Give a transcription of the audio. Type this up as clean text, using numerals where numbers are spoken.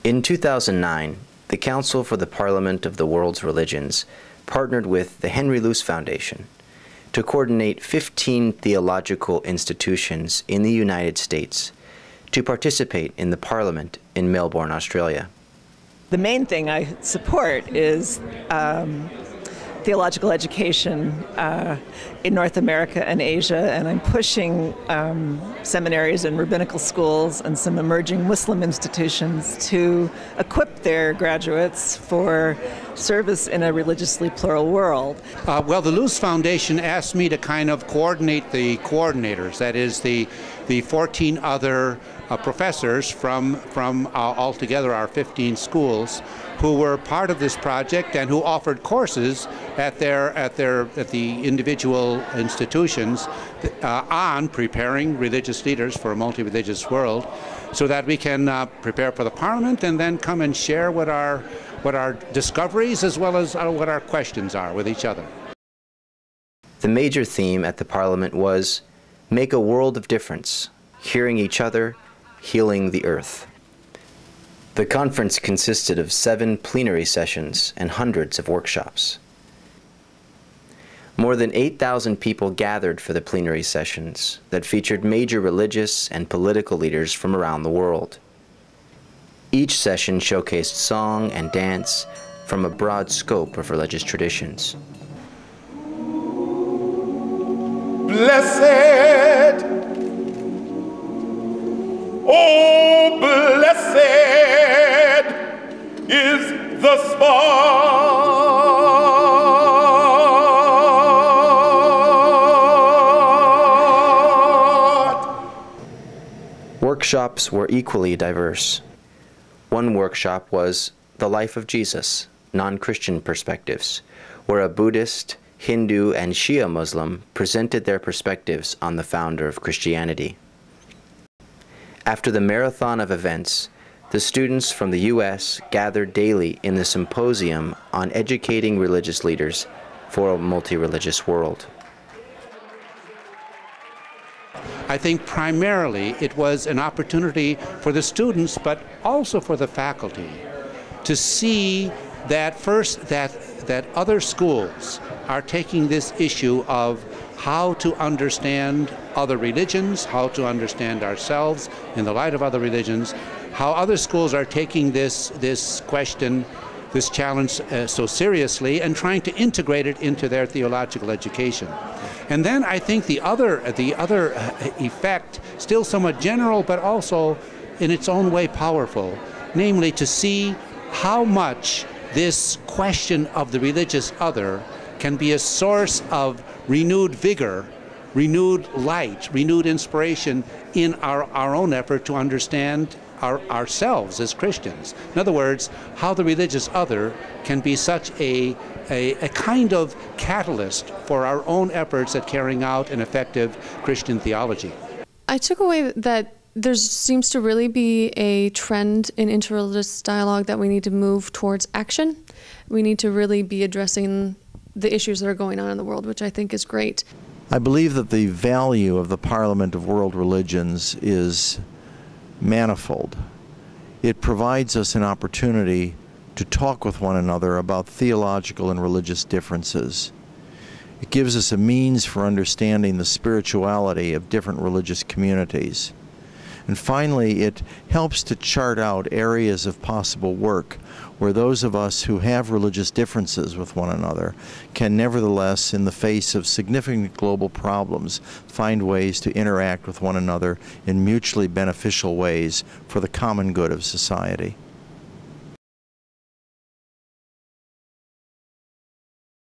In 2009, the Council for the Parliament of the World's Religions partnered with the Henry Luce Foundation to coordinate 15 theological institutions in the United States to participate in the Parliament in Melbourne, Australia. The main thing I support is theological education in North America and Asia, and I'm pushing seminaries and rabbinical schools and some emerging Muslim institutions to equip their graduates for service in a religiously plural world. Well, the Luce Foundation asked me to kind of coordinate the coordinators, that is the 14 other professors from altogether our 15 schools who were part of this project and who offered courses at the individual institutions on preparing religious leaders for a multi-religious world, so that we can prepare for the Parliament and then come and share what our discoveries as well as what our questions are with each other. The major theme at the Parliament was "Make a World of Difference, Hearing Each Other, Healing the Earth." The conference consisted of 7 plenary sessions and hundreds of workshops. More than 8,000 people gathered for the plenary sessions that featured major religious and political leaders from around the world. Each session showcased song and dance from a broad scope of religious traditions. Blessed, oh blessed is the spot. Workshops were equally diverse. One workshop was The Life of Jesus, Non-Christian Perspectives, where a Buddhist, Hindu, and Shia Muslim presented their perspectives on the founder of Christianity. After the marathon of events, the students from the U.S. gathered daily in the symposium on educating religious leaders for a multi-religious world. I think primarily it was an opportunity for the students, but also for the faculty, to see that first that other schools are taking this issue of how to understand other religions, how to understand ourselves in the light of other religions, how other schools are taking this question, this challenge so seriously and trying to integrate it into their theological education. And then I think the other effect, still somewhat general but also in its own way powerful, namely to see how much this question of the religious other can be a source of renewed vigor, renewed light, renewed inspiration in our own effort to understand ourselves as Christians. In other words, how the religious other can be such a kind of catalyst for our own efforts at carrying out an effective Christian theology. I took away that there seems to really be a trend in interreligious dialogue that we need to move towards action. We need to really be addressing the issues that are going on in the world, which I think is great. I believe that the value of the Parliament of World Religions is manifold. It provides us an opportunity to talk with one another about theological and religious differences. It gives us a means for understanding the spirituality of different religious communities. And finally, it helps to chart out areas of possible work where those of us who have religious differences with one another can nevertheless, in the face of significant global problems, find ways to interact with one another in mutually beneficial ways for the common good of society.